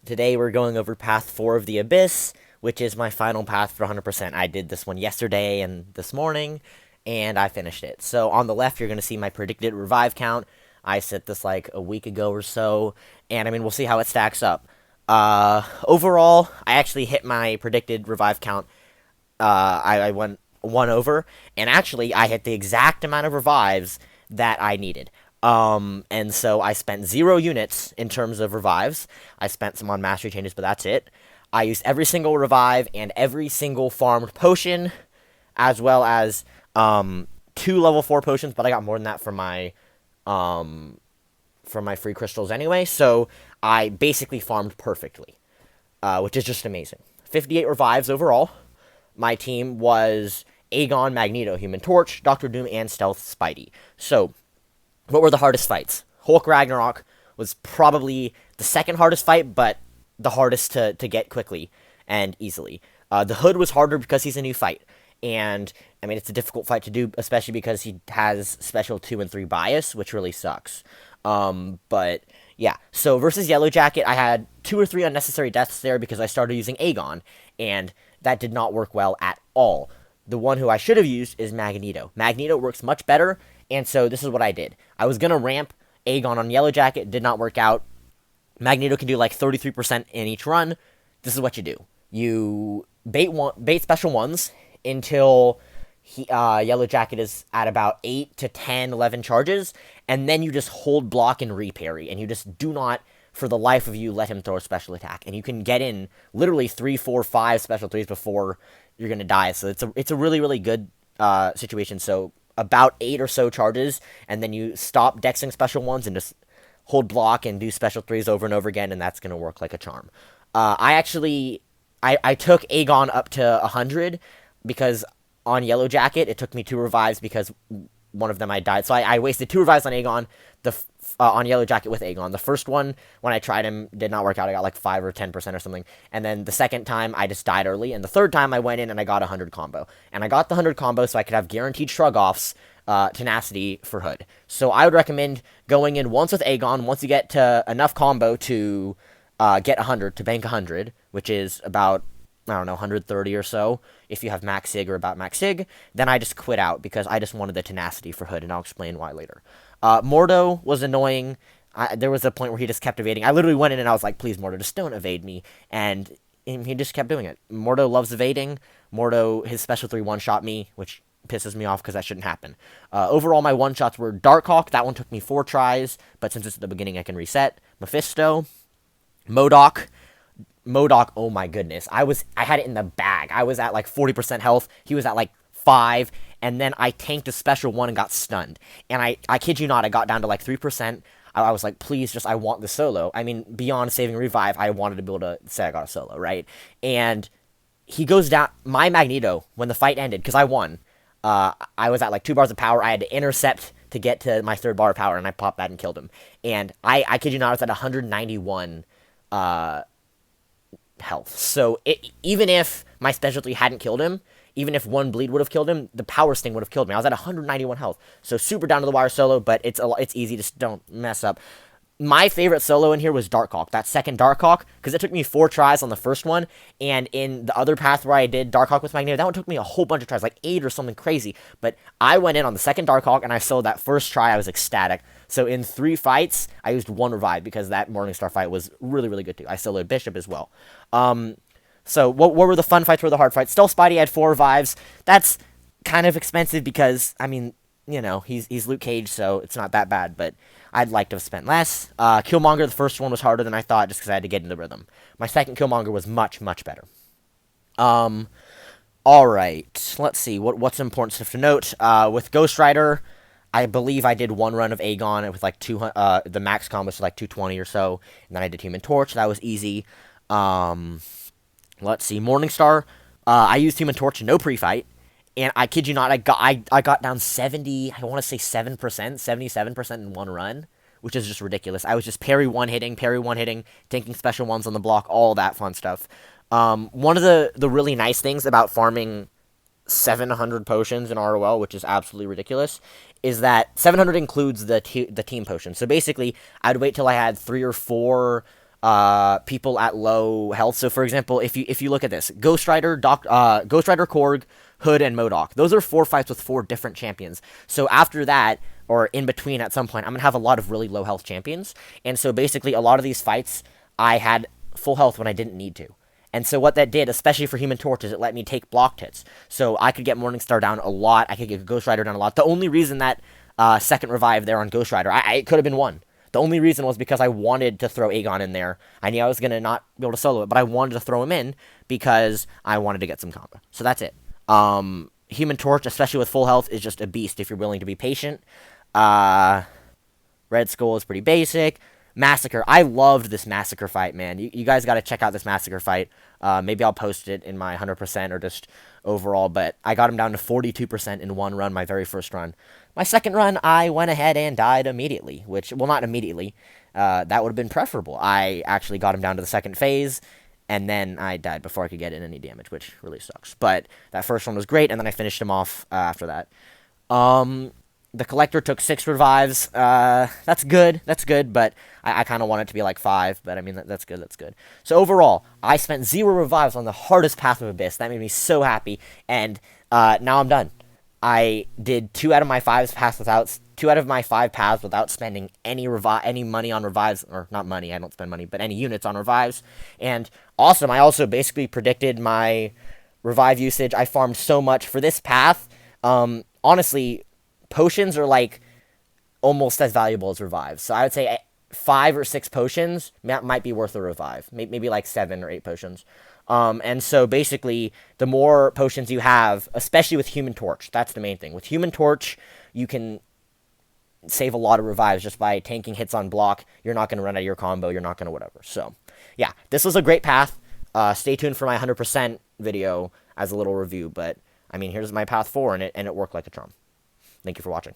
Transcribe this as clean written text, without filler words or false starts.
Today we're going over Path 4 of the Abyss, which is my final path for 100%. I did this one yesterday and this morning, and I finished it. So on the left, you're going to see my predicted revive count. I set this like a week ago or so, and I mean, we'll see how it stacks up. Overall, I actually hit my predicted revive count. I went one over, and actually, I hit the exact amount of revives that I needed. And so I spent 0 units in terms of revives. I spent some on mastery changes, but that's it. I used every single revive and every single farmed potion, as well as 2 level 4 potions, but I got more than that from my free crystals anyway. So I basically farmed perfectly, which is just amazing. 58 revives overall. My team was Aegon, Magneto, Human Torch, Doctor Doom, and Stealth Spidey. So what were the hardest fights? Hulk Ragnarok was probably the second hardest fight, but the hardest to get quickly and easily. The Hood was harder because he's a new fight. And, I mean, it's a difficult fight to do, especially because he has special 2 and 3 bias, which really sucks. But, yeah. So, versus Yellow Jacket, I had 2 or 3 unnecessary deaths there because I started using Aegon, and that did not work well at all. The one who I should have used is Magneto. Magneto works much better, and so this is what I did. I was going to ramp Aegon on Yellow Jacket, did not work out. Magneto can do like 33% in each run. This is what you do. You bait special ones until Yellow Jacket is at about 8 to 10, 11 charges, and then you just hold block and reparry, and you just do not, for the life of you, let him throw a special attack. And you can get in literally 3, 4, 5 special 3s before you're going to die. So it's a really, really good situation. So about 8 or so charges, and then you stop dexing special ones and just hold block and do special 3s over and over again, and that's going to work like a charm. I took Aegon up to 100 because on Yellow Jacket it took me 2 revives because one of them I died. So I wasted 2 revives on Aegon, on Yellow Jacket with Aegon. The first one, when I tried him, did not work out. I got like 5 or 10% or something. And then the second time, I just died early. And the third time, I went in and I got a 100 combo. And I got the 100 combo so I could have guaranteed shrug-offs, tenacity for Hood. So I would recommend going in once with Aegon, once you get to enough combo to get 100, to bank 100, which is about, I don't know, 130 or so, if you have max sig or about max sig, then I just quit out because I just wanted the tenacity for Hood, and I'll explain why later. Mordo was annoying. There was a point where he just kept evading. I literally went in and I was like, please, Mordo, just don't evade me. And he just kept doing it. Mordo loves evading. Mordo, his special 3 one-shot me, which pisses me off because that shouldn't happen. Overall, my one-shots were Darkhawk. That one took me 4 tries, but since it's at the beginning, I can reset. Mephisto. MODOK. MODOK, oh my goodness. I had it in the bag. I was at like 40% health. He was at like 5, and then I tanked a special 1 and got stunned. And I kid you not, I got down to like 3%. I was like, please, just, I want the solo. I mean, beyond saving revive, I wanted to be able to say I got a solo, right? And he goes down, my Magneto, when the fight ended, because I won, I was at like 2 bars of power. I had to intercept to get to my 3rd bar of power, and I popped that and killed him. And I kid you not, I was at 191 health. So even if my specialty hadn't killed him, even if 1 bleed would have killed him, the power sting would have killed me. I was at 191 health. So super down to the wire solo, but it's easy. Just don't mess up. My favorite solo in here was Darkhawk, that second Darkhawk, because it took me 4 tries on the first one, and in the other path where I did Darkhawk with Magneto, that one took me a whole bunch of tries, like 8 or something crazy, but I went in on the second Darkhawk, and I soloed that first try. I was ecstatic. So in 3 fights, I used 1 revive, because that Morningstar fight was really, really good too. I soloed Bishop as well. So what were the fun fights? What were the hard fights? Stealth Spidey had 4 revives. That's kind of expensive because, I mean, you know, he's Luke Cage, so it's not that bad, but I'd like to have spent less. Killmonger, the first one was harder than I thought just because I had to get into rhythm. My second Killmonger was much, much better. Alright, let's see, what's important stuff to note. With Ghost Rider, I believe I did 1 run of Aegon with like 200, the max combo was like 220 or so, and then I did Human Torch, that was easy. Let's see, Morningstar, I used Human Torch, no pre-fight, and I kid you not, I got down 70, I want to say 7%, 77% in 1 run, which is just ridiculous. I was just parry one hitting, taking special ones on the block, all that fun stuff. One of the really nice things about farming 700 potions in ROL, which is absolutely ridiculous, is that 700 includes the team potion. So basically, I'd wait till I had 3 or 4 people at low health. So, for example, if you look at this, Ghost Rider, Korg, Hood, and MODOK. Those are 4 fights with 4 different champions. So after that, or in between at some point, I'm going to have a lot of really low health champions. And so basically, a lot of these fights, I had full health when I didn't need to. And so what that did, especially for Human Torch, is it let me take blocked hits. So I could get Morningstar down a lot. I could get Ghost Rider down a lot. The only reason that second revive there on Ghost Rider, it could have been 1. The only reason was because I wanted to throw Aegon in there. I knew I was going to not be able to solo it, but I wanted to throw him in because I wanted to get some combo. So that's it. Human Torch, especially with full health, is just a beast if you're willing to be patient. Red Skull is pretty basic. Massacre. I loved this Massacre fight, man. You guys got to check out this Massacre fight. Maybe I'll post it in my 100% or just overall, but I got him down to 42% in one run, my very first run. My second run, I went ahead and died immediately, which, well, not immediately. That would have been preferable. I actually got him down to the second phase, and then I died before I could get in any damage, which really sucks. But that first one was great, and then I finished him off after that. The Collector took 6 revives. That's good, but I kind of want it to be like 5, but I mean, that's good. So overall, I spent 0 revives on the hardest path of Abyss. That made me so happy, and now I'm done. I did 2 out of my 5 paths without spending any money on revives, or not money, I don't spend money, but any units on revives, and awesome. I also basically predicted my revive usage. I farmed so much for this path. Honestly, potions are like almost as valuable as revives. So I would say 5 or 6 potions might be worth a revive. Maybe like 7 or 8 potions. And so basically, the more potions you have, especially with Human Torch, that's the main thing. With Human Torch, you can save a lot of revives just by tanking hits on block. You're not going to run out of your combo. You're not going to whatever. So, yeah, this was a great path. Stay tuned for my 100% video as a little review. But, I mean, here's my path 4, and it worked like a charm. Thank you for watching.